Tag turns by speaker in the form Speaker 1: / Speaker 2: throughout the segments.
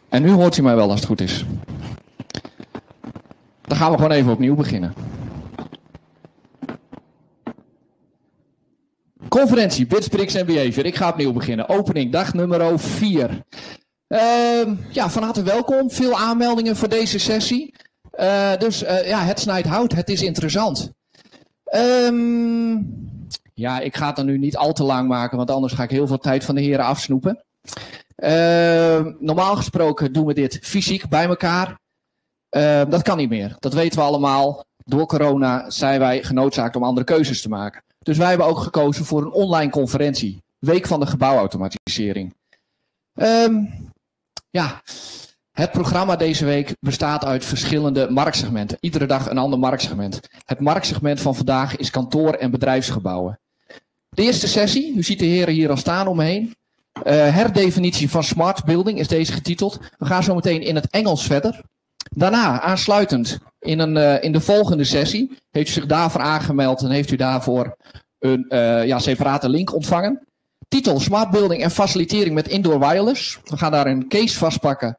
Speaker 1: En nu hoort u mij wel als het goed is. Dan gaan we gewoon even opnieuw beginnen. Conferentie, Bits, Bricks en Behavior. Ik ga opnieuw beginnen. Opening, dag nummer 4. Van harte welkom. Veel aanmeldingen voor deze sessie. Het snijdt hout. Het is interessant. Ik ga het dan nu niet al te lang maken, want anders ga ik heel veel tijd van de heren afsnoepen. Normaal gesproken doen we dit fysiek bij elkaar. Dat kan niet meer. Dat weten we allemaal. Door corona zijn wij genoodzaakt om andere keuzes te maken. Dus wij hebben ook gekozen voor een online conferentie. Week van de gebouwautomatisering. Het programma deze week bestaat uit verschillende marktsegmenten. Iedere dag een ander marktsegment. Het marktsegment van vandaag is kantoor- en bedrijfsgebouwen. De eerste sessie, u ziet de heren hier al staan om me heen. Herdefinitie van smart building is deze getiteld. We gaan zo meteen in het Engels verder. Daarna, aansluitend in de volgende sessie, heeft u zich daarvoor aangemeld en heeft u daarvoor een separate link ontvangen. Titel, smart building en facilitering met indoor wireless. We gaan daar een case vastpakken.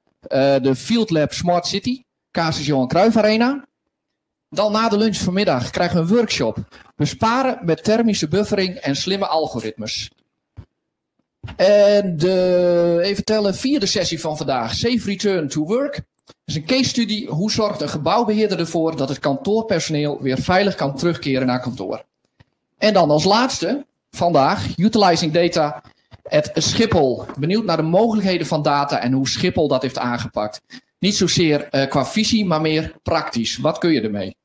Speaker 1: De Field Lab Smart City, Casus Johan Cruijff Arena. Dan na de lunch vanmiddag krijgen we een workshop. Besparen met thermische buffering en slimme algoritmes. En de vierde sessie van vandaag, Safe Return to Work. Dat is een case study. Hoe zorgt een gebouwbeheerder ervoor dat het kantoorpersoneel weer veilig kan terugkeren naar kantoor. En dan als laatste, vandaag, Utilizing Data at Schiphol. Benieuwd naar de mogelijkheden van data en hoe Schiphol dat heeft aangepakt. Niet zozeer qua visie, maar meer praktisch. Wat kun je ermee?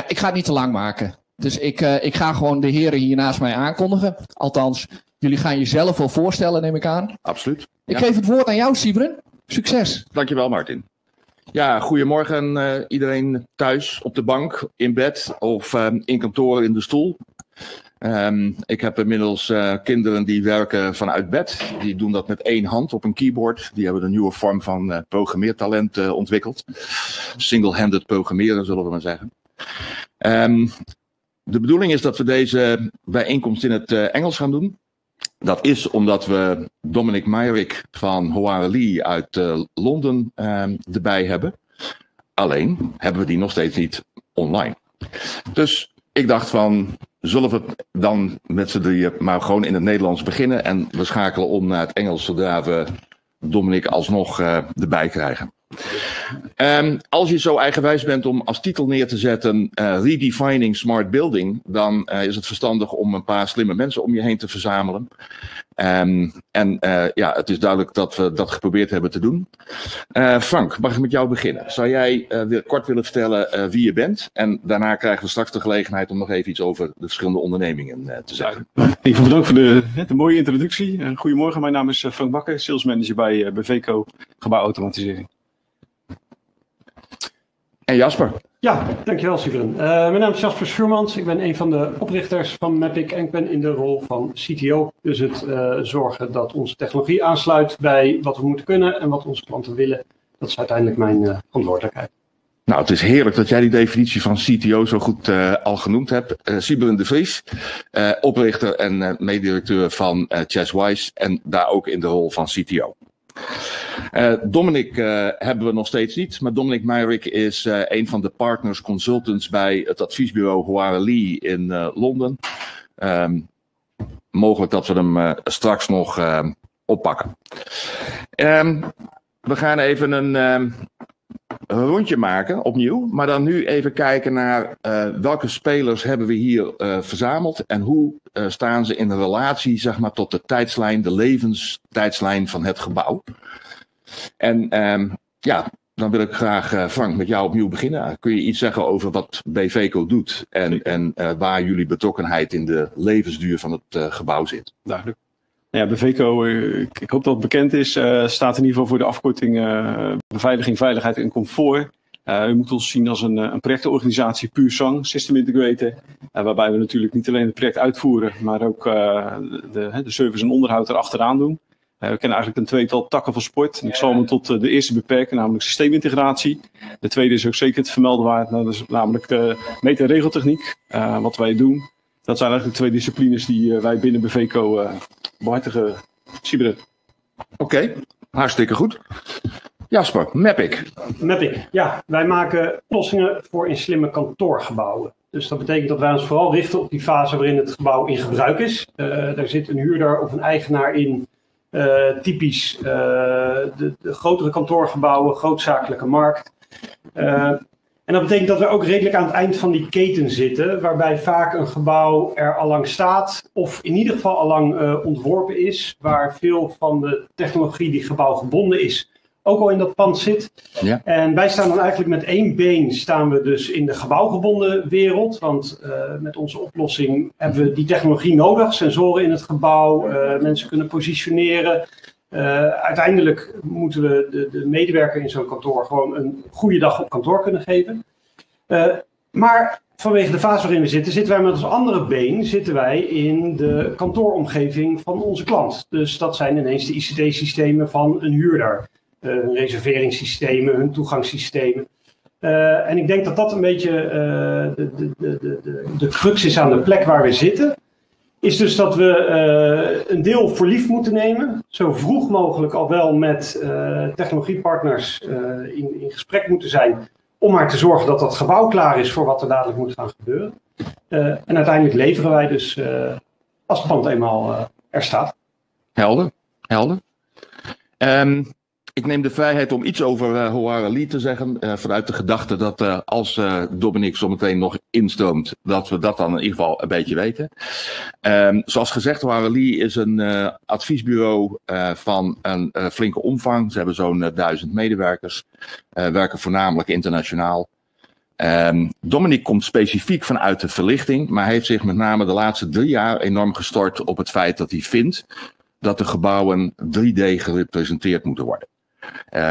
Speaker 1: Ik ga het niet te lang maken. Dus ik ga gewoon de heren hier naast mij aankondigen. Althans, jullie gaan jezelf wel voorstellen, neem ik aan.
Speaker 2: Absoluut.
Speaker 1: Ik geef het woord aan jou, Sybren. Succes.
Speaker 2: Dankjewel, Martin. Ja, goedemorgen iedereen thuis, op de bank, in bed of in kantoor in de stoel. Ik heb inmiddels kinderen die werken vanuit bed. Die doen dat met 1 hand op een keyboard. Die hebben een nieuwe vorm van programmeertalent ontwikkeld. Single-handed programmeren, zullen we maar zeggen. De bedoeling is dat we deze bijeenkomst in het Engels gaan doen. Dat is omdat we Dominic Myrick van Lee uit Londen erbij hebben. Alleen hebben we die nog steeds niet online. Dus ik dacht van, zullen we dan met z'n drieën maar gewoon in het Nederlands beginnen. En we schakelen om naar het Engels zodra we Dominic alsnog erbij krijgen. Als je zo eigenwijs bent om als titel neer te zetten Redefining Smart Building, dan is het verstandig om een paar slimme mensen om je heen te verzamelen. Het is duidelijk dat we dat geprobeerd hebben te doen. Frank, mag ik met jou beginnen? Zou jij weer kort willen vertellen wie je bent? En daarna krijgen we straks de gelegenheid om nog even iets over de verschillende ondernemingen te zeggen.
Speaker 3: Even bedankt voor de mooie introductie. Goedemorgen, mijn naam is Frank Bakker, sales manager bij Beveco gebouwautomatisering.
Speaker 2: En Jasper?
Speaker 4: Ja, dankjewel Sybren. Mijn naam is Jasper Schuurmans. Ik ben een van de oprichters van Mapic en ik ben in de rol van CTO. Dus het zorgen dat onze technologie aansluit bij wat we moeten kunnen en wat onze klanten willen. Dat is uiteindelijk mijn verantwoordelijkheid.
Speaker 2: Nou, het is heerlijk dat jij die definitie van CTO zo goed al genoemd hebt. Sybren de Vries, oprichter en mededirecteur van Chesswise en daar ook in de rol van CTO. Dominic hebben we nog steeds niet, maar Dominic Myrick is een van de partners consultants bij het adviesbureau Lee in Londen. Mogelijk dat we hem straks nog oppakken. We gaan even een rondje maken, opnieuw, maar dan nu even kijken naar welke spelers hebben we hier verzameld en hoe staan ze in relatie, zeg maar, tot de tijdslijn, de levenstijdslijn van het gebouw. En dan wil ik graag, Frank, met jou opnieuw beginnen. Kun je iets zeggen over wat Beveco doet en waar jullie betrokkenheid in de levensduur van het gebouw zit?
Speaker 3: Duidelijk. Ja, Beveco, ik hoop dat het bekend is, staat in ieder geval voor de afkorting beveiliging, veiligheid en comfort. U moet ons zien als een projectorganisatie puur zang, system integrator. Waarbij we natuurlijk niet alleen het project uitvoeren, maar ook de service en onderhoud erachteraan doen. We kennen eigenlijk een tweetal takken van sport. En ik zal me tot de eerste beperken, namelijk systeemintegratie. De tweede is ook zeker te vermelden waard, dat is namelijk de meet- en regeltechniek. Wat wij doen, dat zijn eigenlijk de 2 disciplines die wij binnen Beveco behartigen. Sybren.
Speaker 2: Oké. Hartstikke goed. Jasper, Mapic.
Speaker 4: Mapic, ja. Wij maken oplossingen voor in slimme kantoorgebouwen. Dus dat betekent dat wij ons vooral richten op die fase waarin het gebouw in gebruik is. Daar zit een huurder of een eigenaar in. Typisch de grotere kantoorgebouwen, grootzakelijke markt. En dat betekent dat we ook redelijk aan het eind van die keten zitten, waarbij vaak een gebouw er allang staat, of in ieder geval allang ontworpen is, waar veel van de technologie die gebouwgebonden is, ook al in dat pand zit. Ja. En wij staan dan eigenlijk met één been staan we dus in de gebouwgebonden wereld, want met onze oplossing hebben we die technologie nodig, sensoren in het gebouw, mensen kunnen positioneren. Uiteindelijk moeten we de medewerker in zo'n kantoor gewoon een goede dag op kantoor kunnen geven. Maar vanwege de fase waarin we zitten, zitten wij met ons andere been in de kantooromgeving van onze klant. Dus dat zijn ineens de ICT-systemen van een huurder. Hun reserveringssystemen, hun toegangssystemen. En ik denk dat dat een beetje de crux is aan de plek waar we zitten. Is dus dat we een deel voor lief moeten nemen. Zo vroeg mogelijk al wel met technologiepartners in gesprek moeten zijn. Om maar te zorgen dat dat gebouw klaar is voor wat er dadelijk moet gaan gebeuren. En uiteindelijk leveren wij dus als het pand eenmaal er staat.
Speaker 2: Helder. Ik neem de vrijheid om iets over Hoarali te zeggen. Vanuit de gedachte dat als Dominic zometeen nog instroomt, dat we dat dan in ieder geval een beetje weten. Zoals gezegd, Hoarali is een adviesbureau van een flinke omvang. Ze hebben zo'n 1000 medewerkers. Werken voornamelijk internationaal. Dominic komt specifiek vanuit de verlichting, maar heeft zich met name de laatste 3 jaar enorm gestort op het feit dat hij vindt dat de gebouwen 3D gerepresenteerd moeten worden.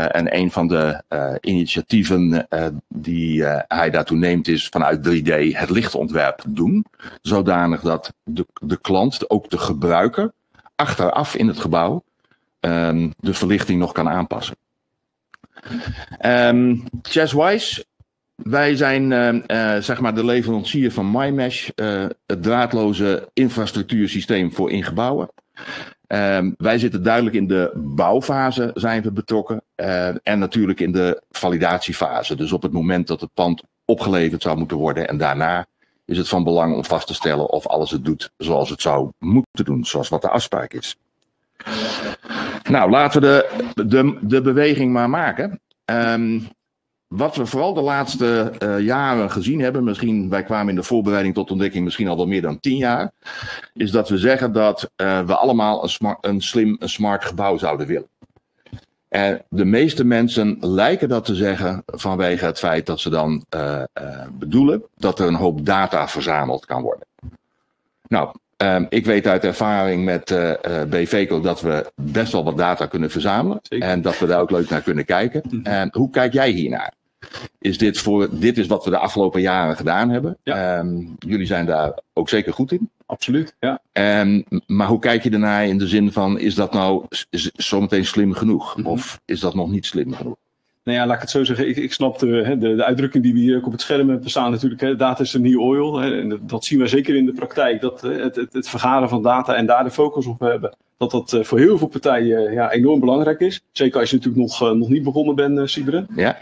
Speaker 2: En een van de initiatieven die hij daartoe neemt is vanuit 3D het lichtontwerp doen. Zodanig dat de klant, ook de gebruiker, achteraf in het gebouw de verlichting nog kan aanpassen. Chesswise, wij zijn zeg maar de leverancier van MyMesh, het draadloze infrastructuursysteem voor in gebouwen. Wij zitten duidelijk in de bouwfase zijn we betrokken en natuurlijk in de validatiefase. Dus op het moment dat het pand opgeleverd zou moeten worden en daarna is het van belang om vast te stellen of alles het doet zoals het zou moeten doen, zoals wat de afspraak is. Nou, laten we de beweging maar maken. Wat we vooral de laatste jaren gezien hebben, misschien wij kwamen in de voorbereiding tot ontdekking misschien al wel meer dan 10 jaar, is dat we zeggen dat we allemaal een smart gebouw zouden willen. En de meeste mensen lijken dat te zeggen vanwege het feit dat ze dan bedoelen dat er een hoop data verzameld kan worden. Nou, ik weet uit ervaring met BVeco dat we best wel wat data kunnen verzamelen. Zeker. En dat we daar ook leuk naar kunnen kijken. Hoe kijk jij hiernaar? Dit is wat we de afgelopen jaren gedaan hebben. Ja. Jullie zijn daar ook zeker goed in.
Speaker 3: Absoluut, ja.
Speaker 2: Maar hoe kijk je ernaar in de zin van, is dat nou zometeen slim genoeg? Mm-hmm. Of is dat nog niet slim genoeg?
Speaker 3: Nou ja, laat ik het zo zeggen. Ik snap de uitdrukking die we hier ook op het scherm hebben staan natuurlijk. Data is de new oil. En dat zien we zeker in de praktijk. Dat het vergaren van data en daar de focus op hebben. Dat voor heel veel partijen enorm belangrijk is. Zeker als je natuurlijk nog niet begonnen bent, Siberen. Ja.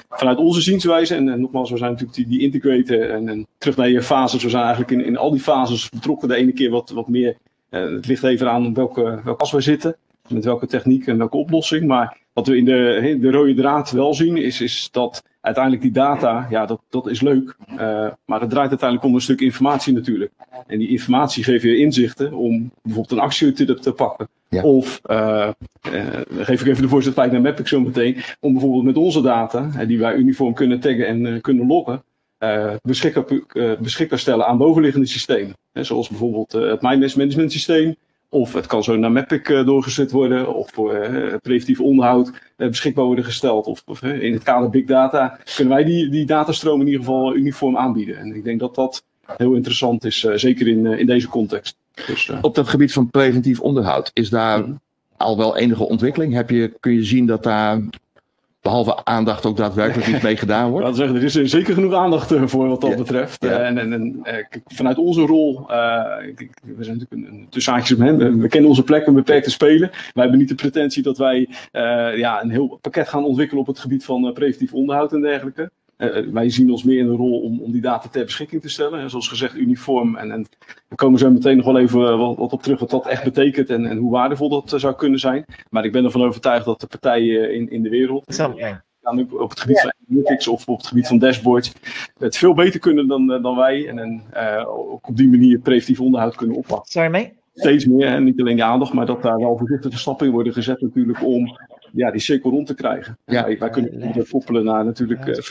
Speaker 3: Vanuit onze zienswijze. En nogmaals, we zijn natuurlijk die integrator. En terug naar je fases. We zijn eigenlijk in al die fases betrokken. De ene keer wat meer. Het ligt even aan welke as we zitten. Met welke techniek en welke oplossing. Maar wat we in de rode draad wel zien is dat uiteindelijk die data, dat is leuk. Maar het draait uiteindelijk om een stuk informatie natuurlijk. En die informatie geeft je inzichten om bijvoorbeeld een actie te pakken. Ja. Of, geef ik even de voorzet naar Mapic zo meteen. Om bijvoorbeeld met onze data, die wij uniform kunnen taggen en kunnen loggen. Beschikbaar stellen aan bovenliggende systemen. Zoals bijvoorbeeld het MyMesh management systeem. Of het kan zo naar Mapic doorgezet worden. Of voor preventief onderhoud beschikbaar worden gesteld. Of in het kader big data kunnen wij die datastroom in ieder geval uniform aanbieden. En ik denk dat dat heel interessant is. Zeker in deze context. Dus,
Speaker 2: op dat gebied van preventief onderhoud. Is daar al wel enige ontwikkeling? Kun je zien dat daar behalve aandacht ook daadwerkelijk iets mee gedaan wordt?
Speaker 3: Laten we zeggen, er is zeker genoeg aandacht voor wat dat betreft. Vanuit onze rol, we zijn natuurlijk een tussenhaakjes op hen. We kennen onze plek om beperkt te spelen. Wij hebben niet de pretentie dat wij een heel pakket gaan ontwikkelen op het gebied van preventief onderhoud en dergelijke. Wij zien ons meer in de rol om die data ter beschikking te stellen. En zoals gezegd, uniform. En we komen zo meteen nog wel even wat op terug wat dat echt betekent en hoe waardevol dat zou kunnen zijn. Maar ik ben ervan overtuigd dat de partijen in de wereld, op het gebied van analytics of op het gebied van dashboards, het veel beter kunnen dan wij. En ook op die manier preventief onderhoud kunnen oppakken.
Speaker 5: Sorry, mate?
Speaker 3: Steeds meer, en niet alleen de aandacht, maar dat daar wel voorzichtige stappen in worden gezet natuurlijk om die cirkel rond te krijgen. Wij kunnen dat koppelen naar natuurlijk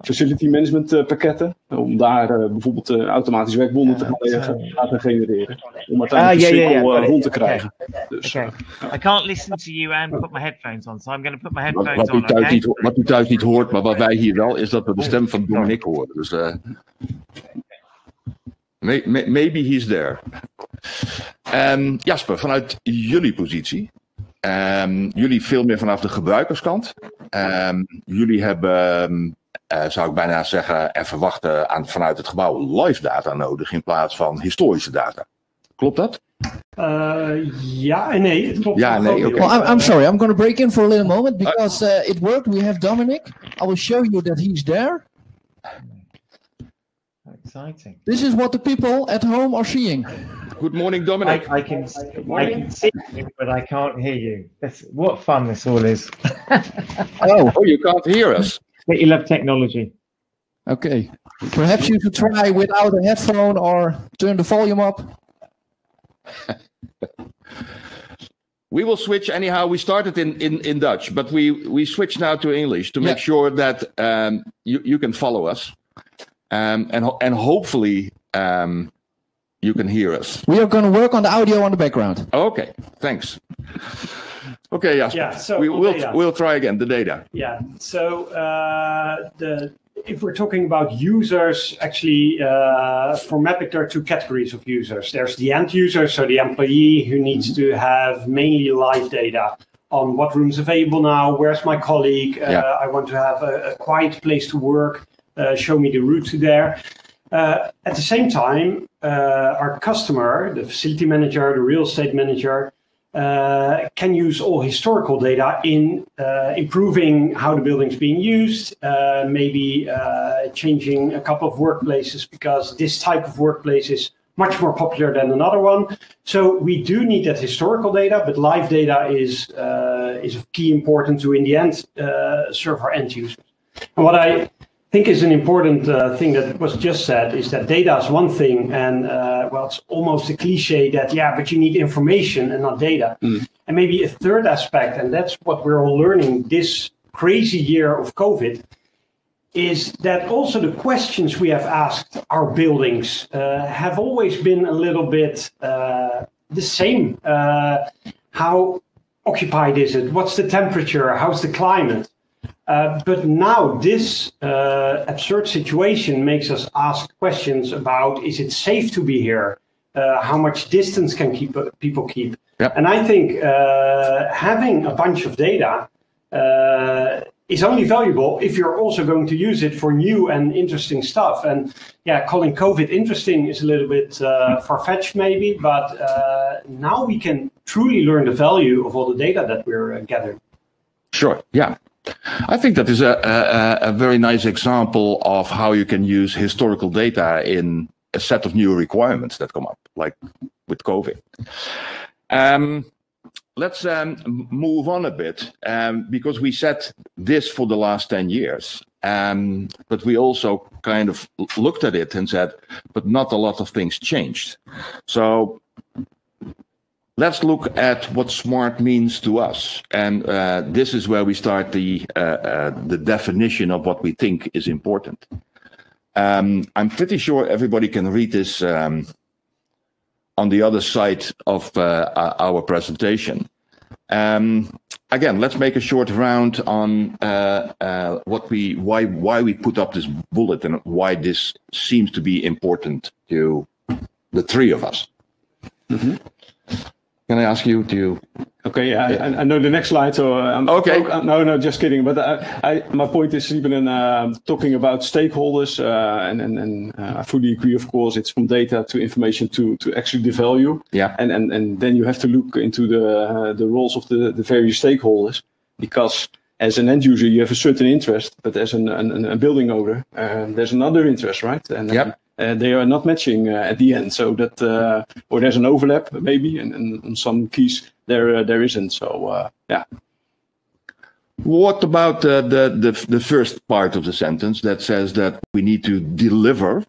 Speaker 3: facility management pakketten. Om daar bijvoorbeeld automatisch werkbonden te gaan genereren. Om uiteindelijk de cirkel rond te krijgen. Dus,
Speaker 5: I can't listen to you and put my headphones on, so I'm going to put my headphones on.
Speaker 2: Wat u thuis niet hoort, maar wat wij hier wel, is dat we de stem van Dominic horen. Dus maybe he's there. Jasper, vanuit jullie positie. Jullie veel meer vanaf de gebruikerskant. Jullie hebben, zou ik bijna zeggen en verwachten, vanuit het gebouw live data nodig in plaats van historische data. Klopt dat?
Speaker 4: Ja en nee. Het klopt.
Speaker 2: Ja, nee, okay.
Speaker 1: Well, I'm sorry. I'm going to break in for a little moment because it worked. We have Dominic. I will show you that he's there.
Speaker 5: Exciting.
Speaker 1: This is what the people at home are seeing.
Speaker 2: Good morning, Dominic.
Speaker 5: I can see you, but I can't hear you. What fun this all is.
Speaker 2: Oh, you can't hear us.
Speaker 5: But you love technology.
Speaker 1: Okay. Perhaps you could try without a headphone or turn the volume up.
Speaker 2: We will switch anyhow. We started in Dutch, but we switch now to English to make sure that you can follow us. And hopefully you can hear us.
Speaker 1: We are going to work on the audio on the background.
Speaker 2: Okay, thanks. Okay, Jasper.
Speaker 4: Yeah, so
Speaker 2: we'll try again the data.
Speaker 4: Yeah. So if we're talking about users, actually, for Mapic there are two categories of users. There's the end user, so the employee who needs to have mainly live data on what room's available now, where's my colleague, I want to have a quiet place to work. Show me the route to there. At the same time, our customer, the facility manager, the real estate manager, can use all historical data in improving how the building's being used, maybe changing a couple of workplaces because this type of workplace is much more popular than another one. So we do need that historical data, but live data is of key importance to, in the end, serve our end users. And what I think is an important thing that was just said is that data is one thing, and it's almost a cliche that but you need information and not data. And maybe a third aspect, and that's what we're all learning this crazy year of COVID, is that also the questions we have asked our buildings have always been a little bit the same. How occupied is it? What's the temperature? How's the climate? But now this absurd situation makes us ask questions about, is it safe to be here? How much distance can people keep? Yep. And I think having a bunch of data is only valuable if you're also going to use it for new and interesting stuff. And calling COVID interesting is a little bit far-fetched maybe, but now we can truly learn the value of all the data that we're gathering.
Speaker 2: Sure, yeah. I think that is a very nice example of how you can use historical data in a set of new requirements that come up, like with COVID. Let's move on a bit, because we said this for the last 10 years, but we also kind of looked at it and said, but not a lot of things changed. So let's look at what smart means to us. And this is where we start the definition of what we think is important. I'm pretty sure everybody can read this on the other side of our presentation. Again, let's make a short round on why we put up this bullet and why this seems to be important to the three of us. Mm-hmm. Can I ask you to?
Speaker 3: Okay, I know the next slide. So
Speaker 2: okay.
Speaker 3: No, just kidding. But my point is even talking about stakeholders, and I fully agree. Of course, it's from data to information to actually the value.
Speaker 2: Yeah.
Speaker 3: And then you have to look into the roles of the various stakeholders, because as an end user you have a certain interest, but as a building owner there's another interest, right? And
Speaker 2: yep.
Speaker 3: They are not matching at the end, so that or there's an overlap maybe, and on some keys there isn't. So yeah.
Speaker 2: What about the first part of the sentence that says that we need to deliver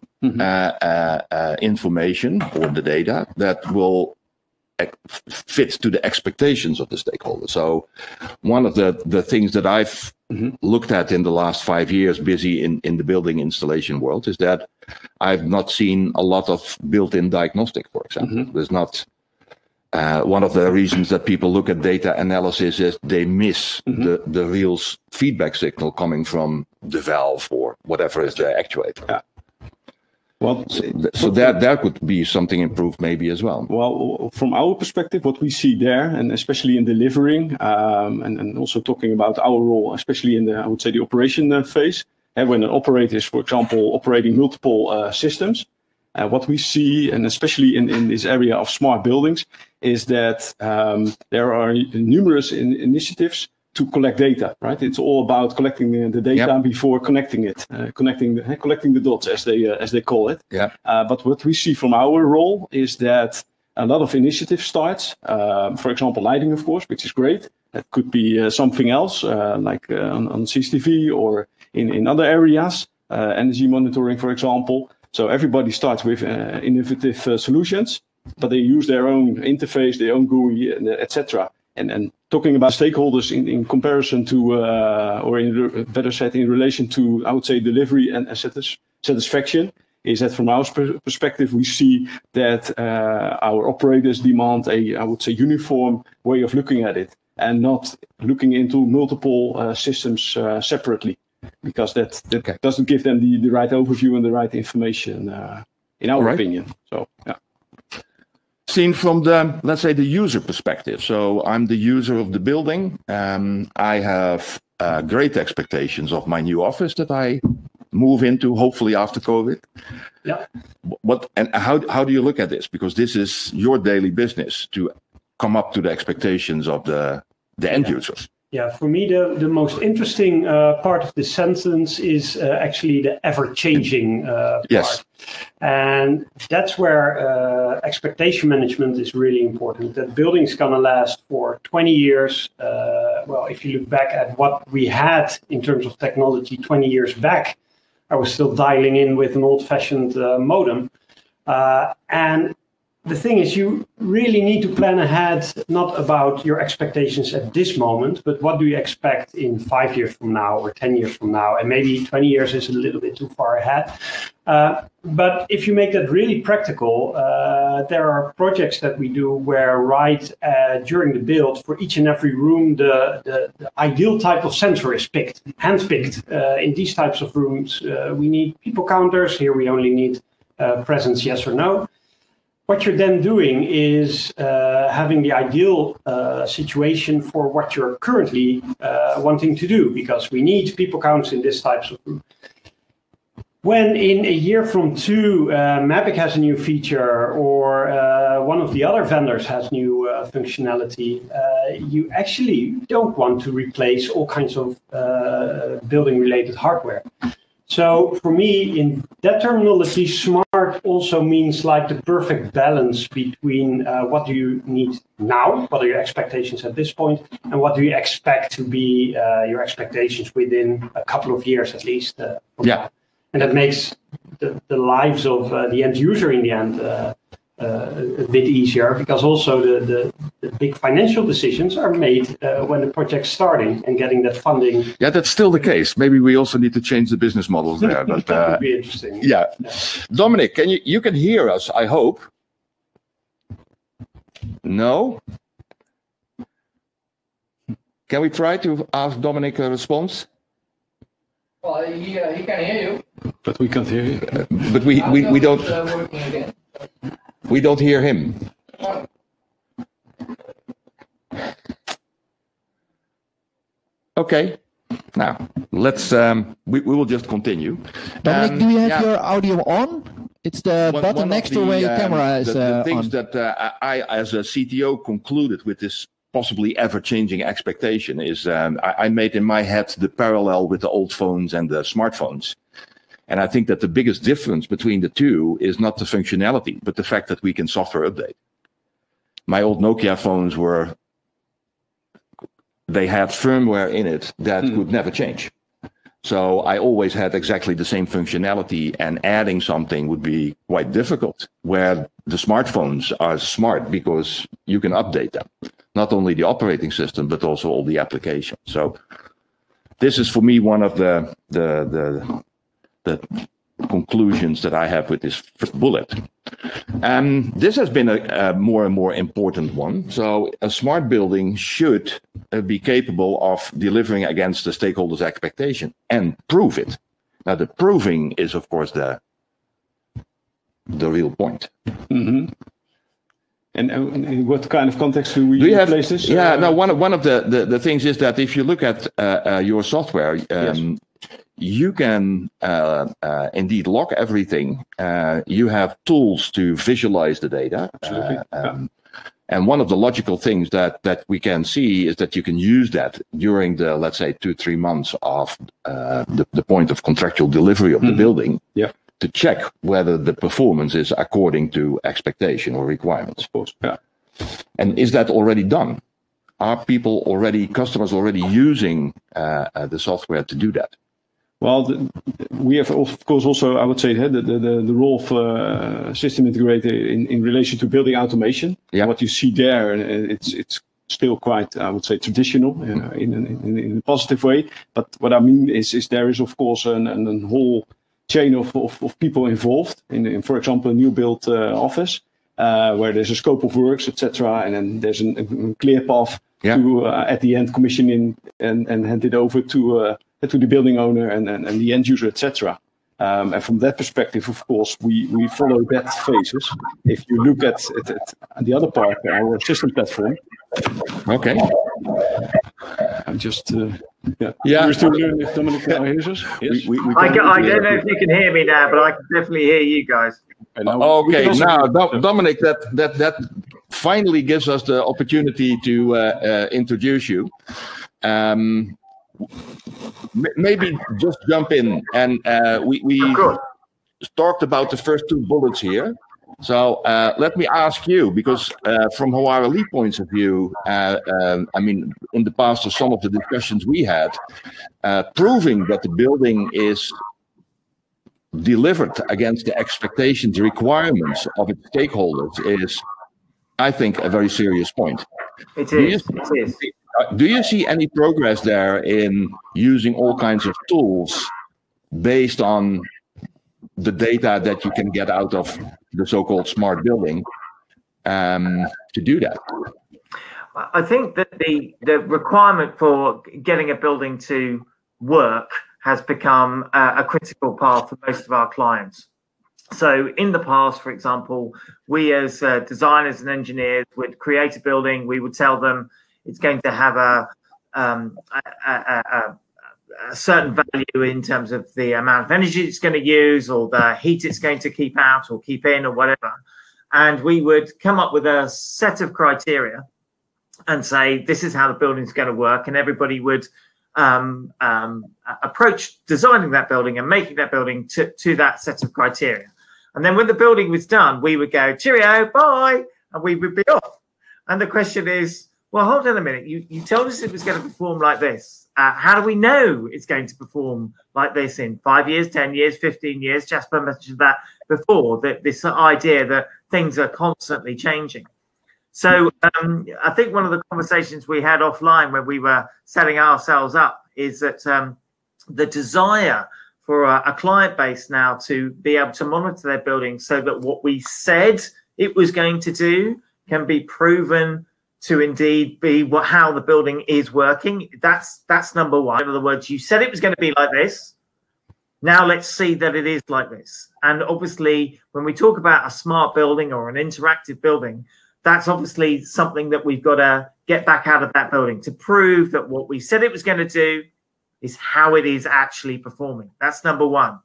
Speaker 2: information or the data that will fit to the expectations of the stakeholders? So one of the things that I've looked at in the last 5 years busy in the building installation world is that I've not seen a lot of built-in diagnostic, for example. There's not one of the reasons that people look at data analysis is they miss the real feedback signal coming from the valve or whatever is the actuator.
Speaker 3: Yeah. Well,
Speaker 2: so that could be something improved maybe as well.
Speaker 3: Well, from our perspective, what we see there, and especially in delivering, and also talking about our role, especially in I would say the operation phase, and when an operator is, for example, operating multiple systems, what we see, and especially in this area of smart buildings, is that there are numerous initiatives to collect data, right? It's all about collecting the data before connecting it, collecting the dots, as they call it.
Speaker 2: Yeah.
Speaker 3: But what we see from our role is that a lot of initiative starts. For example, lighting, of course, which is great. That could be something else, like on CCTV or in other areas, energy monitoring, for example. So everybody starts with innovative solutions, but they use their own interface, their own GUI, etc. And talking about stakeholders in comparison to, or better said, in relation to, I would say, delivery and satisfaction, is that from our perspective, we see that our operators demand I would say, uniform way of looking at it, and not looking into multiple systems separately, because that doesn't give them the right overview and the right information, in our opinion. So, yeah.
Speaker 2: Seen from the, let's say, the user perspective. So I'm the user of the building. I have great expectations of my new office that I move into, hopefully after COVID.
Speaker 4: Yeah.
Speaker 2: How do you look at this? Because this is your daily business to come up to the expectations of the end users.
Speaker 4: Yeah, for me, the most interesting part of this sentence is actually the ever-changing part.
Speaker 2: Yes.
Speaker 4: And that's where expectation management is really important. That building's going to last for 20 years. Well, if you look back at what we had in terms of technology 20 years back, I was still dialing in with an old-fashioned modem. And the thing is, you really need to plan ahead, not about your expectations at this moment, but what do you expect in 5 years from now or 10 years from now? And maybe 20 years is a little bit too far ahead. But if you make that really practical, there are projects that we do where during the build, for each and every room, the ideal type of sensor is picked, handpicked. In these types of rooms, we need people counters. Here we only need presence, yes or no. What you're then doing is having the ideal situation for what you're currently wanting to do, because we need people counts in this types of room. When in a year from two, Mapic has a new feature, or one of the other vendors has new functionality, you actually don't want to replace all kinds of building-related hardware. So for me, in that terminology, smart also means like the perfect balance between what do you need now, what are your expectations at this point, and what do you expect to be your expectations within a couple of years at least.
Speaker 2: Yeah.
Speaker 4: And that makes the lives of the end user in the end a bit easier, because also the big financial decisions are made when the project's starting and getting that funding.
Speaker 2: Yeah, that's still the case. Maybe we also need to change the business models there. But,
Speaker 4: that would be interesting.
Speaker 2: Yeah. Dominic, you can hear us, I hope. No? Can we try to ask Dominic a response?
Speaker 1: Well, he can hear you.
Speaker 3: But we can't hear you.
Speaker 2: But we don't.
Speaker 1: Working again.
Speaker 2: We don't hear him. Okay. Now let's. We will just continue.
Speaker 1: Dominic, do you have your audio on? It's the button next to where your camera is
Speaker 2: the things
Speaker 1: on.
Speaker 2: that I, as a CTO, concluded with this possibly ever-changing expectation is I made in my head the parallel with the old phones and the smartphones. And I think that the biggest difference between the two is not the functionality, but the fact that we can software update. My old Nokia phones they had firmware in it that could never change. So I always had exactly the same functionality, and adding something would be quite difficult, where the smartphones are smart because you can update them. Not only the operating system, but also all the applications. So this is for me one of the conclusions that I have with this first bullet. This has been a more and more important one. So a smart building should be capable of delivering against the stakeholders' expectation and prove it. Now, the proving is, of course, the real point.
Speaker 3: Mm-hmm. And in what kind of context do you have place this?
Speaker 2: Yeah, no. One of the things is that if you look at your software, yes, you can indeed log everything. You have tools to visualize the data.
Speaker 3: Absolutely.
Speaker 2: And one of the logical things that we can see is that you can use that during the, let's say, 2-3 months of the point of contractual delivery of the building, to check whether the performance is according to expectation or requirements.
Speaker 3: Of course, yeah.
Speaker 2: And is that already done? Are customers already using the software to do that?
Speaker 3: Well, we have, of course, also, I would say, the role of system integrator in relation to building automation.
Speaker 2: Yeah.
Speaker 3: What you see there, it's still quite, I would say, traditional in a positive way. But what I mean is there is, of course, a whole chain of people involved in, for example, a new build office, where there's a scope of works, etc., and then there's a clear path to, at the end, commissioning and hand it over to the building owner and the end user, etc. And from that perspective, of course, we follow that phases. If you look at the other part, our system platform.
Speaker 2: Okay.
Speaker 3: I'm just We're still learning if Dominic now hears us. Yes.
Speaker 5: I don't know if you can hear me now, but I can definitely hear you guys.
Speaker 2: Okay, now Dominic, that finally gives us the opportunity to introduce you. Maybe just jump in, and we talked about the first 2 bullets here. So let me ask you, because from Hawara points of view, I mean, in the past of some of the discussions we had, proving that the building is delivered against the expectations, requirements of its stakeholders is, I think, a very serious point.
Speaker 5: It is.
Speaker 2: Do you see any progress there in using all kinds of tools based on the data that you can get out of the so-called smart building to do that?
Speaker 5: I think that the requirement for getting a building to work has become a critical part for most of our clients. So in the past, for example, we as designers and engineers would create a building. We would tell them it's going to have a certain value in terms of the amount of energy it's going to use, or the heat it's going to keep out or keep in, or whatever. And we would come up with a set of criteria and say, this is how the building is going to work. And everybody would approach designing that building and making that building to that set of criteria. And then when the building was done, we would go, cheerio, bye, and we would be off. And the question is, well, hold on a minute. You told us it was going to perform like this. How do we know it's going to perform like this in 5 years, 10 years, 15 years? Jasper mentioned that before, that this idea that things are constantly changing. So I think one of the conversations we had offline when we were setting ourselves up is that the desire for a client base now to be able to monitor their building so that what we said it was going to do can be proven to indeed be how the building is working. That's number one. In other words, you said it was going to be like this. Now let's see that it is like this. And obviously, when we talk about a smart building or an interactive building, that's obviously something that we've got to get back out of that building to prove that what we said it was going to do is how it is actually performing. That's number one.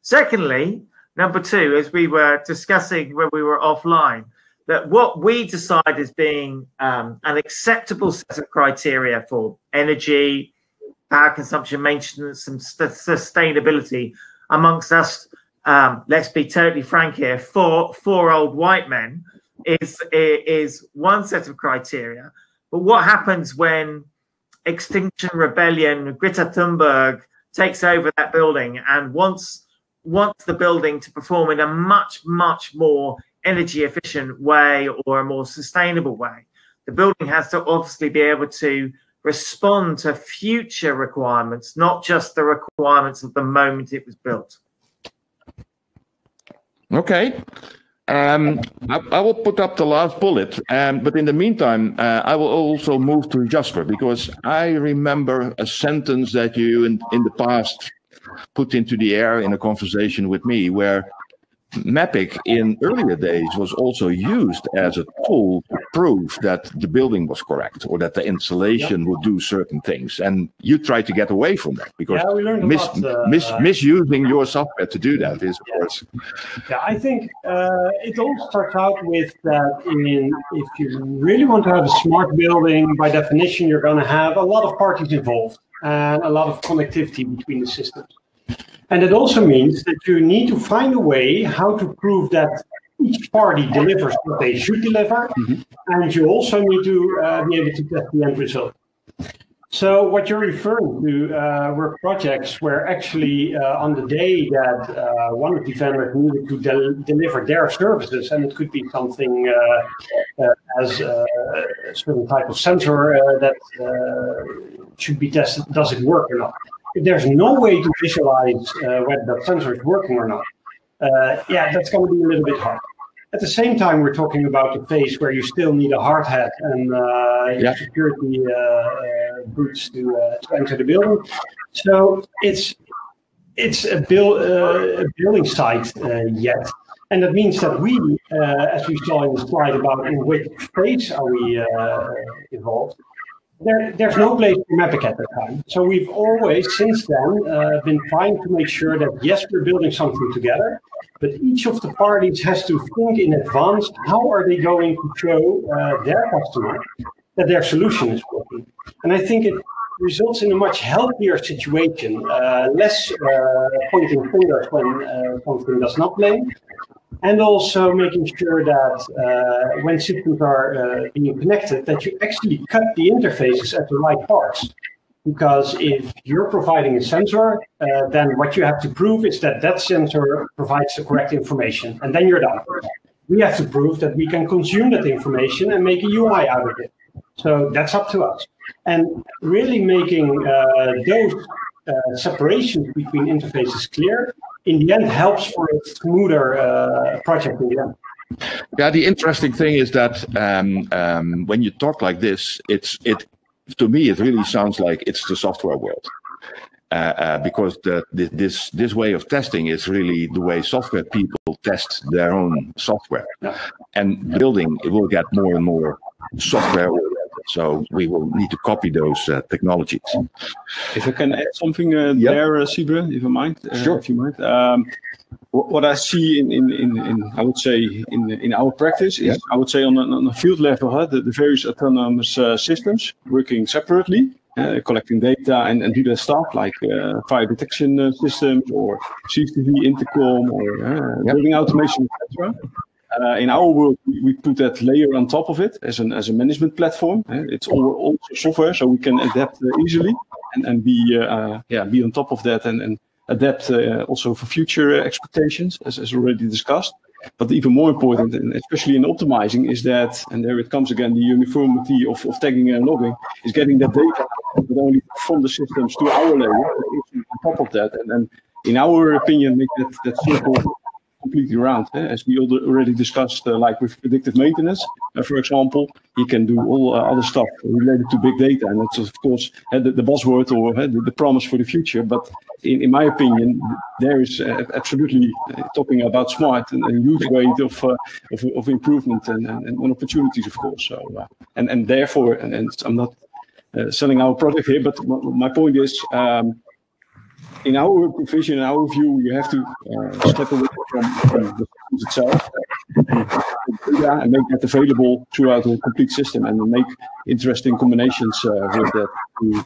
Speaker 5: Secondly, number two, as we were discussing when we were offline, that what we decide as being an acceptable set of criteria for energy, power consumption, maintenance, and sustainability amongst us, let's be totally frank here, four old white men, is one set of criteria. But what happens when Extinction Rebellion, Greta Thunberg takes over that building and wants the building to perform in a much, much more energy efficient way or a more sustainable way? The building has to obviously be able to respond to future requirements, not just the requirements of the moment it was built.
Speaker 2: Okay. I will put up the last bullet, but in the meantime, I will also move to Jasper, because I remember a sentence that you in the past put into the air in a conversation with me, where Mapic in earlier days was also used as a tool to prove that the building was correct or that the installation would do certain things. And you try to get away from that, because misusing your software to do that is, of course.
Speaker 4: Yeah, I think it all starts out with that if you really want to have a smart building, by definition, you're going to have a lot of parties involved and a lot of connectivity between the systems. And it also means that you need to find a way how to prove that each party delivers what they should deliver. Mm-hmm. And you also need to be able to test the end result. So what you're referring to were projects where actually on the day that one of the vendors needed to deliver their services, and it could be something as a certain type of sensor that should be tested, does it work or not? If there's no way to visualize whether that sensor is working or not, that's going to be a little bit hard. At the same time, we're talking about the phase where you still need a hard hat and security boots to enter the building. So it's a building site yet. And that means that we, as we saw in the slide about in which phase are we involved, there's no place for Mapic at that time. So we've always, since then, been trying to make sure that, yes, we're building something together, but each of the parties has to think in advance, how are they going to show their customer that their solution is working? And I think it results in a much healthier situation, less pointing fingers when something does not play, and also making sure that when systems are being connected, that you actually cut the interfaces at the right parts. Because if you're providing a sensor, then what you have to prove is that that sensor provides the correct information, and then you're done. We have to prove that we can consume that information and make a UI out of it. So that's up to us. And really making those separations between interfaces clear, in the end, helps for a smoother project in the end.
Speaker 2: Yeah, the interesting thing is that when you talk like this, to me, it really sounds like it's the software world. Because this way of testing is really the way software people test their own software. Yeah. And building, it will get more and more software oriented. So we will need to copy those technologies.
Speaker 3: If I can add something there, Sibre, if you mind.
Speaker 2: Sure.
Speaker 3: If you mind. What I see in I would say in our practice is, I would say on a field level, the various autonomous systems working separately, collecting data and do their stuff like fire detection systems or CCTV intercom or building automation, etc. In our world, we put that layer on top of it as a management platform. It's all software, so we can adapt easily and be on top of that and adapt also for future expectations, as already discussed. But even more important, and especially in optimizing, is that, and there it comes again, the uniformity of tagging and logging, is getting that data not only from the systems to our layer, but also on top of that. And in our opinion, make that circle completely around. As we already discussed, like with predictive maintenance, for example, you can do all other stuff related to big data. And that's, of course, the buzzword or the promise for the future. But in my opinion, there is absolutely talking about smart and huge rate of improvement and opportunities, of course. So, and therefore, and I'm not selling our product here, but my point is, in our vision, in our view, you have to step away from the systems itself and make that available throughout the complete system, and make interesting combinations with that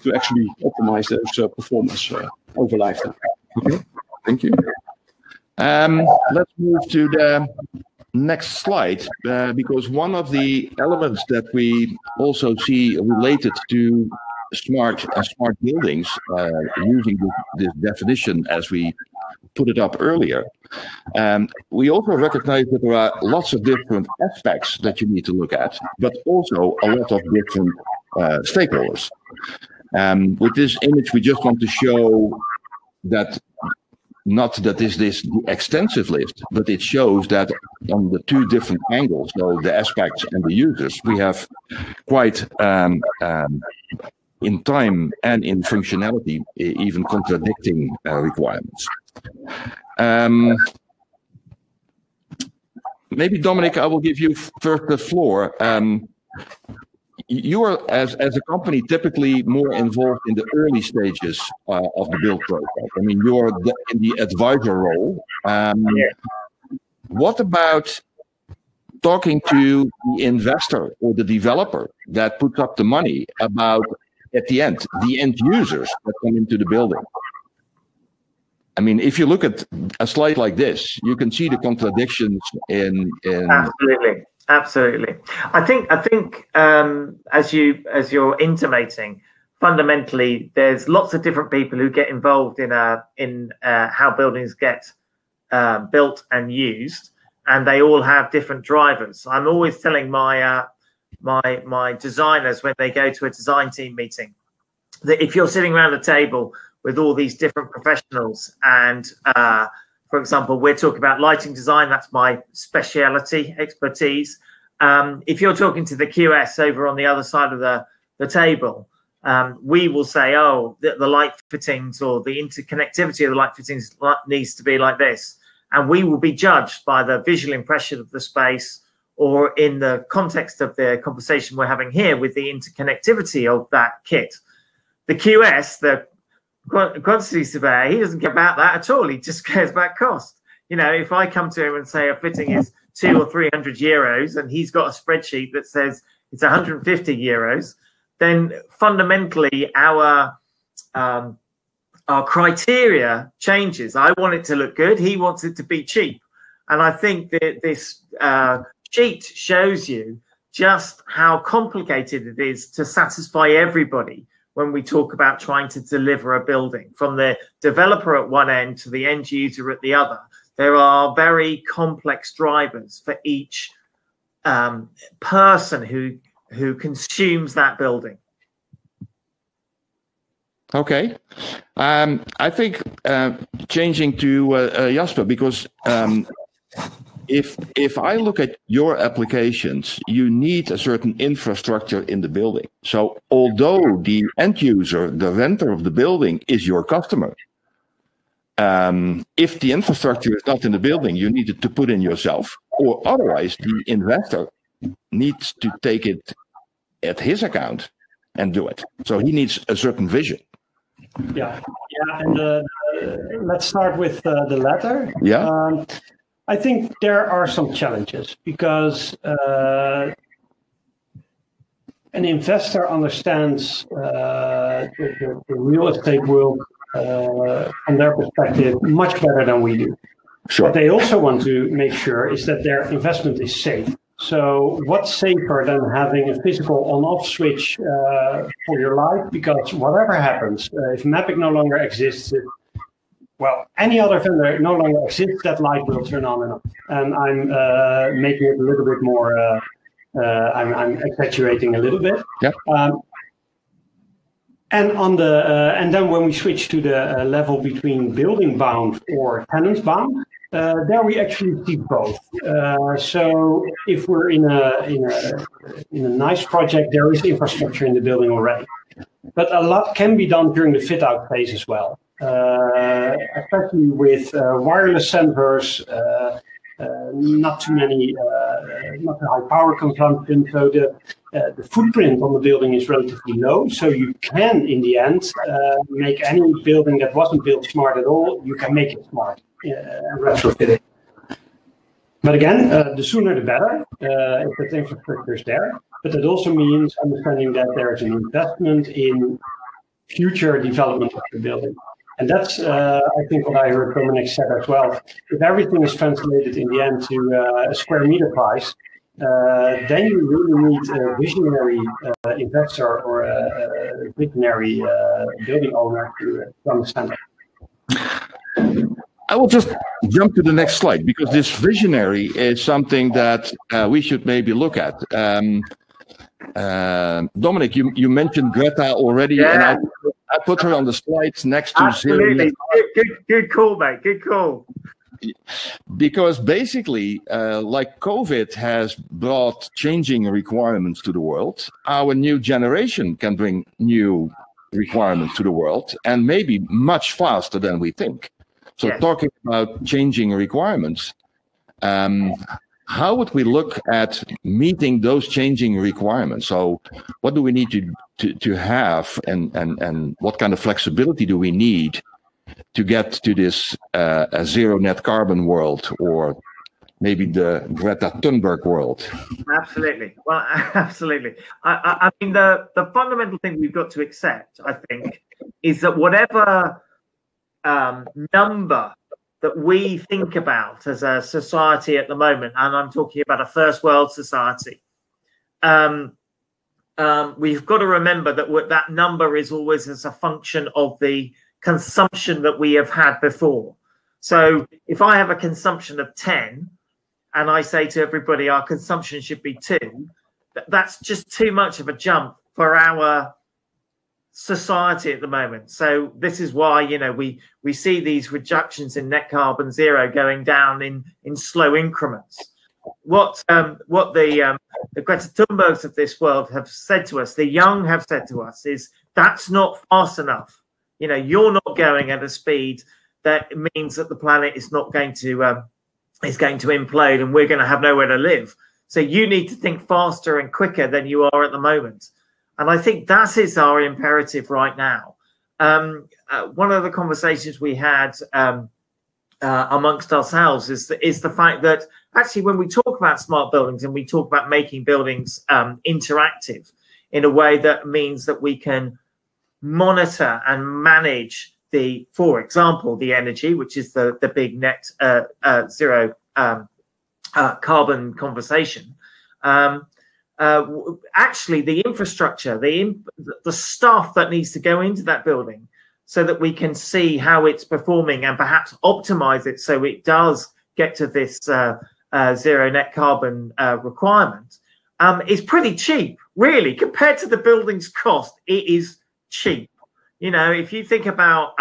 Speaker 3: to actually optimize those performance over lifetime.
Speaker 2: Okay, thank you. Let's move to the next slide, because one of the elements that we also see related to smart buildings, using this definition as we put it up earlier, we also recognize that there are lots of different aspects that you need to look at, but also a lot of different stakeholders. With this image, we just want to show that not that this is the extensive list, but it shows that on the two different angles, so the aspects and the users, we have quite in time and in functionality, even contradicting requirements. Maybe Dominic, I will give you first the floor. You are, as a company, typically more involved in the early stages of the build process. I mean, you're in the advisor role. What about talking to the investor or the developer that puts up the money about, at the end, the end users that come into the building? I mean, if you look at a slide like this, you can see the contradictions in
Speaker 5: Absolutely. I think as you're intimating, fundamentally, there's lots of different people who get involved in how buildings get built and used, and they all have different drivers. I'm always telling my designers when they go to a design team meeting that if you're sitting around a table with all these different professionals, and for example, we're talking about lighting design, that's my expertise. If you're talking to the QS over on the other side of the table, we will say, oh, the light fittings or the interconnectivity of the light fittings needs to be like this. And we will be judged by the visual impression of the space, or in the context of the conversation we're having here with the interconnectivity of that kit. The QS, the quantity surveyor, he doesn't care about that at all. He just cares about cost. You know, if I come to him and say a fitting is 200 or 300 euros, and he's got a spreadsheet that says it's 150 euros, then fundamentally our criteria changes. I want it to look good. He wants it to be cheap. And I think that this sheet shows you just how complicated it is to satisfy everybody when we talk about trying to deliver a building, from the developer at one end to the end user at the other. There are very complex drivers for each person who consumes that building.
Speaker 2: Okay. I think changing to Jasper, because if I look at your applications, you need a certain infrastructure in the building. So although the end user, the renter of the building, is your customer, if the infrastructure is not in the building, you need to put in yourself, or otherwise the investor needs to take it at his account and do it. So he needs a certain vision.
Speaker 4: Yeah, and let's start with the latter.
Speaker 2: Yeah.
Speaker 4: I think there are some challenges because an investor understands the real estate world from their perspective much better than we do.
Speaker 2: Sure.
Speaker 4: What they also want to make sure is that their investment is safe. So what's safer than having a physical on-off switch for your life? Because whatever happens, if Mapic no longer exists, any other vendor no longer exists, that light will turn on and off. And I'm making it a little bit more, I'm exaggerating a little bit.
Speaker 2: Yep.
Speaker 4: And then when we switch to the level between building bound or tenants bound, There we actually see both. So if we're in a nice project, there is infrastructure in the building already. But a lot can be done during the fit-out phase as well, especially with wireless sensors, not too many, not a high power consumption. So the footprint on the building is relatively low. So you can, in the end, make any building that wasn't built smart at all, you can make it smart and retrofit it. But again, the sooner the better, if that infrastructure is there. But that also means understanding that there is an investment in future development of the building. And that's, I think, what I heard Dominic said as well. If everything is translated in the end to a square meter price, then you really need a visionary investor or a visionary building owner to understand that.
Speaker 2: I will just jump to the next slide, because this visionary is something that we should maybe look at. Dominic, you mentioned Greta already,
Speaker 5: yeah.
Speaker 2: And I put her on the slides next to
Speaker 5: Absolutely. Good call, mate. Good call.
Speaker 2: Because basically, like COVID has brought changing requirements to the world, our new generation can bring new requirements to the world, and maybe much faster than we think. So yes. Talking about changing requirements, how would we look at meeting those changing requirements? So what do we need to have, and what kind of flexibility do we need to get to this zero net carbon world, or maybe the Greta Thunberg world?
Speaker 5: Absolutely. Well, absolutely. I mean, the fundamental thing we've got to accept, I think, is that whatever number that we think about as a society at the moment, and I'm talking about a first world society, we've got to remember that that number is always as a function of the consumption that we have had before. So if I have a consumption of 10 and I say to everybody our consumption should be 2, that's just too much of a jump for our society at the moment. So this is why, you know, we see these reductions in net carbon zero going down in slow increments. What the Greta Thunbergs of this world have said to us, the young have said to us, is that's not fast enough. You know, you're not going at a speed that means that the planet is not going to implode, and we're going to have nowhere to live. So you need to think faster and quicker than you are at the moment. And I think that is our imperative right now. One of the conversations we had amongst ourselves is the fact that actually when we talk about smart buildings and we talk about making buildings interactive in a way that means that we can monitor and manage for example, the energy, which is the big net zero carbon conversation. Actually, the infrastructure, the stuff that needs to go into that building so that we can see how it's performing and perhaps optimize it so it does get to this zero net carbon requirement is pretty cheap, really. Compared to the building's cost, it is cheap. You know, if you think about,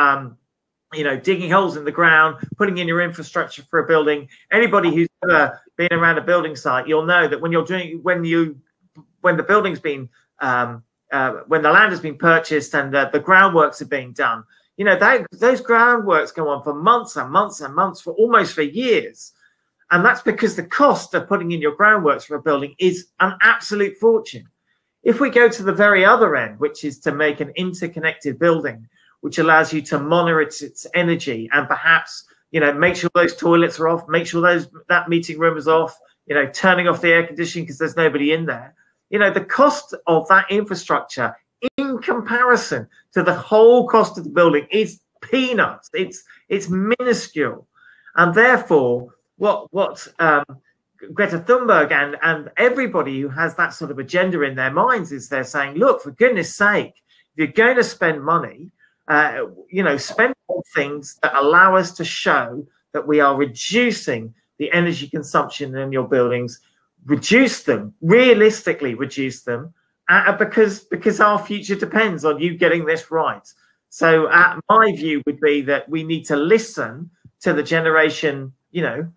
Speaker 5: you know, digging holes in the ground, putting in your infrastructure for a building, anybody who's ever been around a building site, you'll know that when the building's been, when the land has been purchased and the groundworks are being done, you know, those groundworks go on for months and months and months, for almost for years. And that's because the cost of putting in your groundworks for a building is an absolute fortune. If we go to the very other end, which is to make an interconnected building, which allows you to monitor its energy and perhaps, you know, make sure those toilets are off, make sure that meeting room is off, you know, turning off the air conditioning because there's nobody in there. You know, the cost of that infrastructure in comparison to the whole cost of the building is peanuts. It's minuscule. And therefore, what Greta Thunberg and everybody who has that sort of agenda in their minds is they're saying, look, for goodness sake, if you're going to spend money, you know, spend on things that allow us to show that we are reducing the energy consumption in your buildings, reduce them, realistically reduce them, because our future depends on you getting this right. So my view would be that we need to listen to the generation, you know,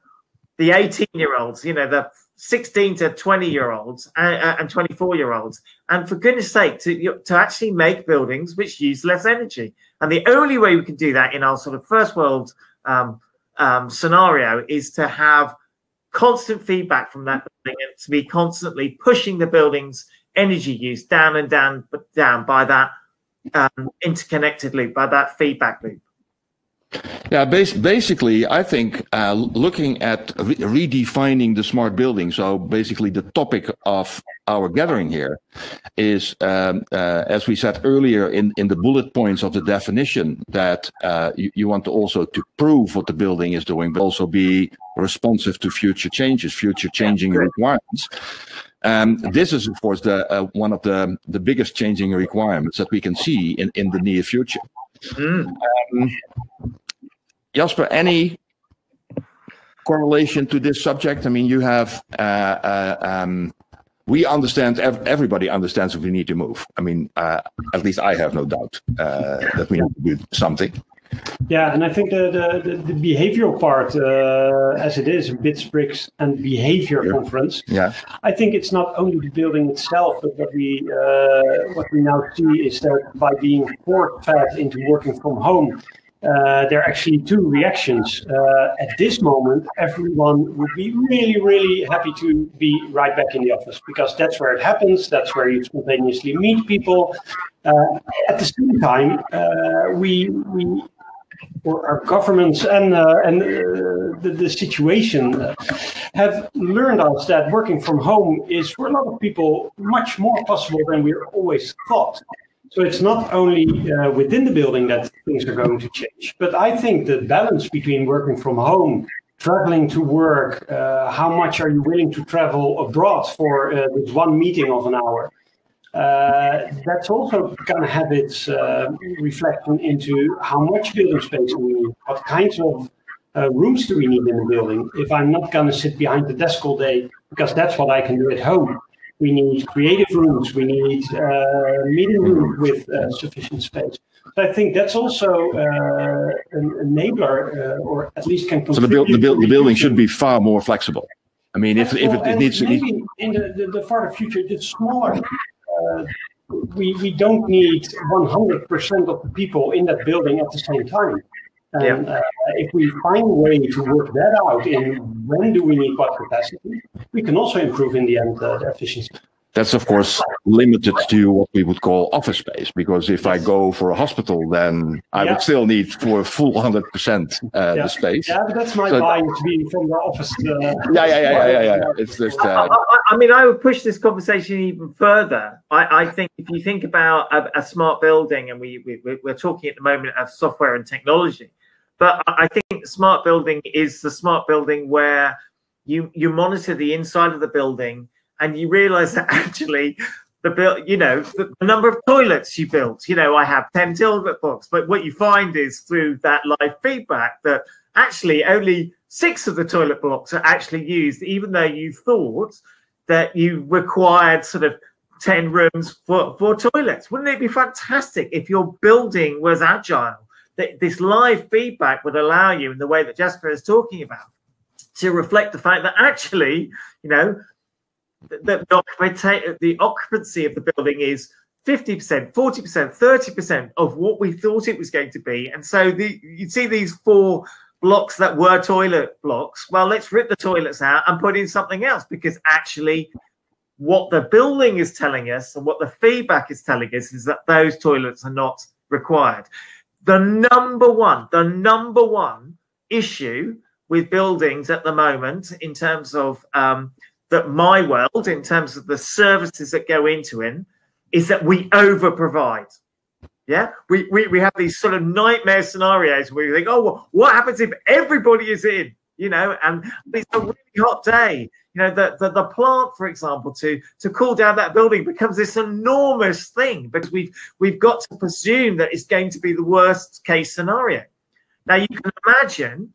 Speaker 5: the 18-year-olds, you know, the 16 to 20-year-olds and 24-year-olds. And for goodness sake, to actually make buildings which use less energy. And the only way we can do that in our sort of first world scenario is to have constant feedback from that building and to be constantly pushing the building's energy use down and down, but down by that interconnected loop, by that feedback loop.
Speaker 2: Yeah, basically, I think looking at redefining the smart building. So basically, the topic of our gathering here is, as we said earlier in the bullet points of the definition, that you want to also to prove what the building is doing, but also be responsive to future changes, future changing requirements. This is, of course, one of the biggest changing requirements that we can see in the near future. Jasper, any correlation to this subject? I mean, you have, we understand, everybody understands that we need to move. I mean, at least I have no doubt that we need to do something.
Speaker 4: Yeah, and I think the behavioral part, as it is, BITS, BRICS, and behavior conference. Yeah, I think it's not only the building itself, but what we now see is that by being force-fed into working from home, there are actually two reactions. At this moment, everyone would be really, really happy to be right back in the office because that's where it happens. That's where you spontaneously meet people. At the same time, or our governments and the situation have learned us that working from home is for a lot of people much more possible than we always thought. So it's not only within the building that things are going to change, but I think the balance between working from home, traveling to work, how much are you willing to travel abroad for this one meeting of an hour? That's also going to have its reflection into how much building space we need, what kinds of rooms do we need in the building. If I'm not going to sit behind the desk all day, because that's what I can do at home. We need creative rooms, we need meeting rooms with sufficient space. So I think that's also an enabler, or at least can contribute.
Speaker 2: So the building should be far more flexible. I mean, if it needs to be...
Speaker 4: Maybe in the farther future, it's smaller. We don't need 100% of the people in that building at the same time. And if we find a way to work that out in when do we need what capacity, we can also improve in the end the efficiency.
Speaker 2: That's, of course, limited to what we would call office space, because if I go for a hospital, then I would still need for a full 100% the space.
Speaker 4: Yeah, but that's my bias being from the office.
Speaker 2: Yeah. It's just.
Speaker 5: I mean, I would push this conversation even further. I think if you think about a smart building, and we're talking at the moment of software and technology, but I think smart building is the smart building where you monitor the inside of the building. And you realize that actually the number of toilets you built, I have 10 toilet blocks. But what you find is through that live feedback that actually only 6 of the toilet blocks are actually used, even though you thought that you required sort of 10 rooms for toilets. Wouldn't it be fantastic if your building was agile? That this live feedback would allow you, in the way that Jasper is talking about, to reflect the fact that actually, the occupancy of the building is 50%, 40%, 30% of what we thought it was going to be. And so you see these 4 blocks that were toilet blocks. Well, let's rip the toilets out and put in something else, because actually what the building is telling us and what the feedback is telling us is that those toilets are not required. The number one issue with buildings at the moment, in terms of that my world, in terms of the services that go into it, is that we over provide. Yeah, we have these sort of nightmare scenarios where you think, oh, well, what happens if everybody is in? And it's a really hot day. The plant, for example, to cool down that building becomes this enormous thing, because we've got to presume that it's going to be the worst case scenario. Now you can imagine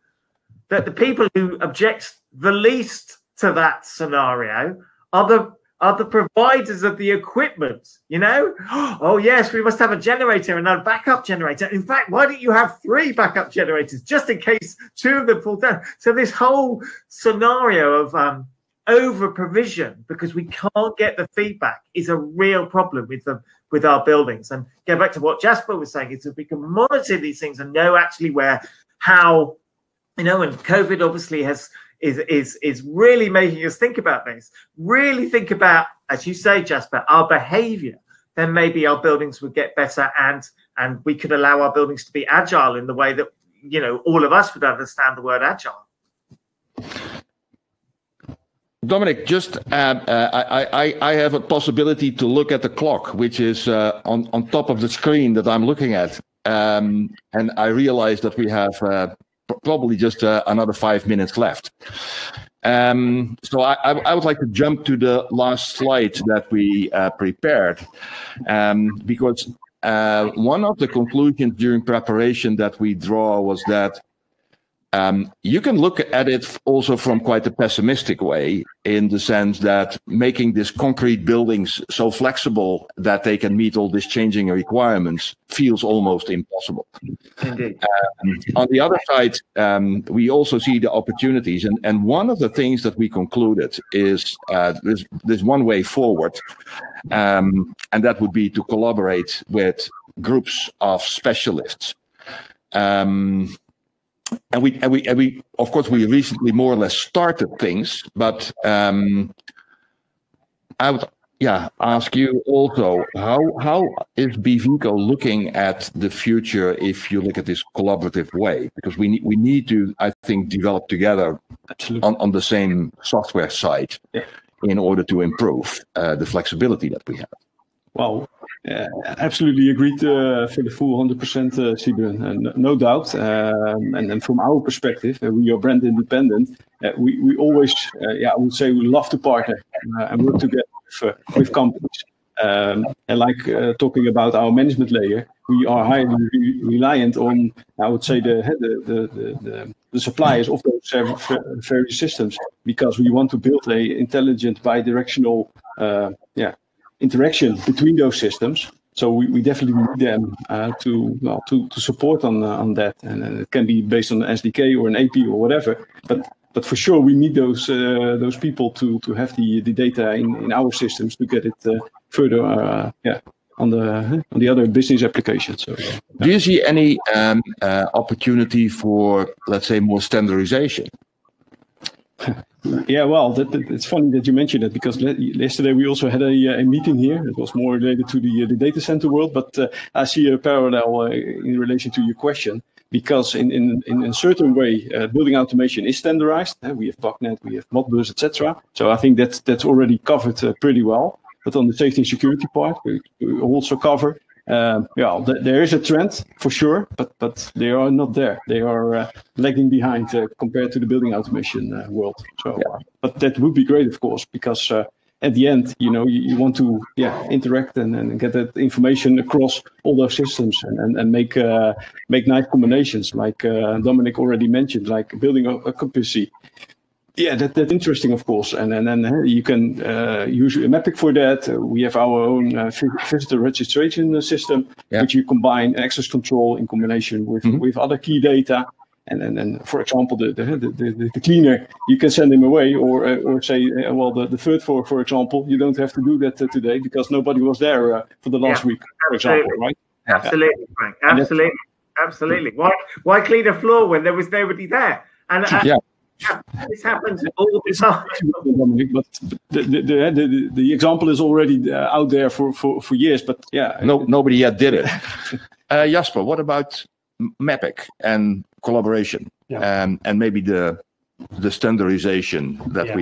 Speaker 5: that the people who object the least to that scenario are are the providers of the equipment, you know? Oh, yes, we must have a generator and a backup generator. In fact, why don't you have 3 backup generators just in case 2 of them fall down? So this whole scenario of over provision because we can't get the feedback is a real problem with our buildings. And go back to what Jasper was saying, is if we can monitor these things and know actually how, you know, and COVID obviously is really making us think about this, really think about, as you say, Jasper, our behavior, then maybe our buildings would get better and we could allow our buildings to be agile in the way that, you know, all of us would understand the word agile.
Speaker 2: Dominic, just I have a possibility to look at the clock, which is on top of the screen that I'm looking at. And I realize that we have probably just another 5 minutes left. So I would like to jump to the last slide that we prepared, because one of the conclusions during preparation that we draw was that you can look at it also from quite a pessimistic way, in the sense that making these concrete buildings so flexible that they can meet all these changing requirements feels almost impossible.
Speaker 5: Indeed.
Speaker 2: On the other side, we also see the opportunities. And one of the things that we concluded is there's one way forward, and that would be to collaborate with groups of specialists. And we of course we recently more or less started things, but I would ask you also, how is BVico looking at the future if you look at this collaborative way? Because we need to, I think, develop together on the same software side in order to improve the flexibility that we have.
Speaker 3: Well, absolutely agreed for the full 100%, Sibren, no doubt. And from our perspective, we are brand independent. We always, I would say, we love to partner and work together with companies. And like talking about our management layer, we are highly reliant on, I would say, the suppliers of those various systems, because we want to build a intelligent bi-directional interaction between those systems. So we definitely need them to support on that, and it can be based on an SDK or an AP or whatever. But for sure we need those people to have the data in our systems to get it further on the other business applications. So,
Speaker 2: Do you see any opportunity for, let's say, more standardization?
Speaker 3: Yeah, well, it's funny that you mentioned that, because yesterday we also had a meeting here. It was more related to the data center world, but I see a parallel in relation to your question, because in a certain way, building automation is standardized. We have BugNet, we have Modbus, etc. So I think that's already covered pretty well. But on the safety and security part, we also cover. There is a trend for sure, but they are not there. They are lagging behind compared to the building automation world. So, but that would be great, of course, because at the end, you want to interact and get that information across all those systems and make nice combinations, like Dominic already mentioned, like building occupancy. Yeah, that's interesting, of course, and you can use Mapic for that. We have our own visitor registration system, which you combine access control in combination with other key data, and for example, the cleaner, you can send him away, or say, the third floor, for example, you don't have to do that today because nobody was there for the last week, for example, right?
Speaker 5: Absolutely, Frank. Absolutely. Why clean a floor when there was nobody there? And this happens all the time.
Speaker 3: But the example is already out there for years. But
Speaker 2: nobody yet did it. Jasper, what about Mapic and collaboration, and maybe the standardization that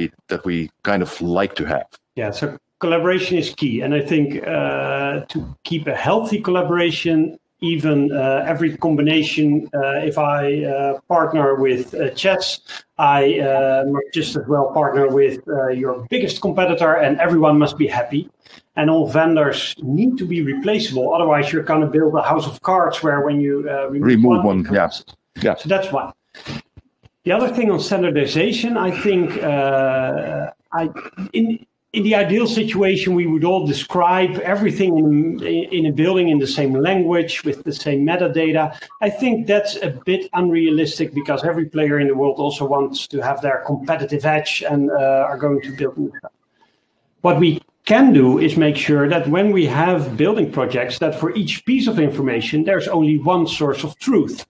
Speaker 2: we kind of like to have?
Speaker 4: Yeah, so collaboration is key, and I think to keep a healthy collaboration. Even every combination, if I partner with Chess, I must just as well partner with your biggest competitor, and everyone must be happy. And all vendors need to be replaceable. Otherwise, you're going to build a house of cards where when you remove one.
Speaker 2: Yeah.
Speaker 4: So that's one. The other thing on standardization, I think in the ideal situation, we would all describe everything in a building in the same language with the same metadata. I think that's a bit unrealistic because every player in the world also wants to have their competitive edge and are going to build new stuff. What we can do is make sure that when we have building projects, that for each piece of information, there's only one source of truth.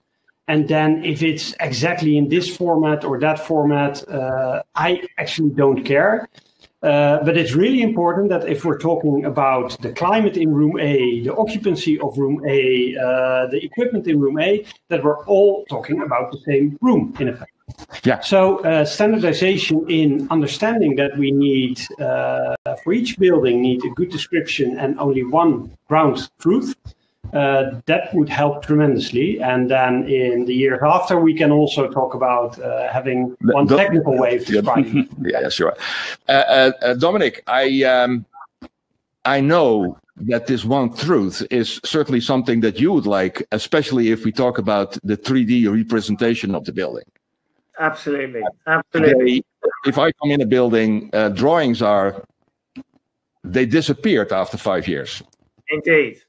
Speaker 4: And then if it's exactly in this format or that format, I actually don't care. But it's really important that if we're talking about the climate in room A, the occupancy of room A, the equipment in room A, that we're all talking about the same room, in effect.
Speaker 2: Yeah.
Speaker 4: So standardization in understanding that we need, for each building, need a good description and only one ground truth. That would help tremendously. And then in the years after, we can also talk about having one technical way of describing.
Speaker 2: Yeah, sure. Dominic, I know that this one truth is certainly something that you would like, especially if we talk about the 3D representation of the building.
Speaker 5: Absolutely. Absolutely.
Speaker 2: If I come in a building, drawings they disappeared after 5 years.
Speaker 5: Indeed.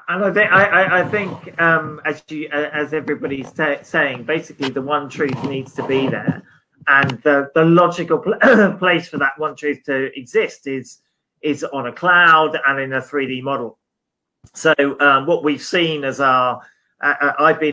Speaker 5: And I think as everybody's saying, basically the one truth needs to be there, and the logical place for that one truth to exist is on a cloud and in a 3D model. So what we've seen as I've been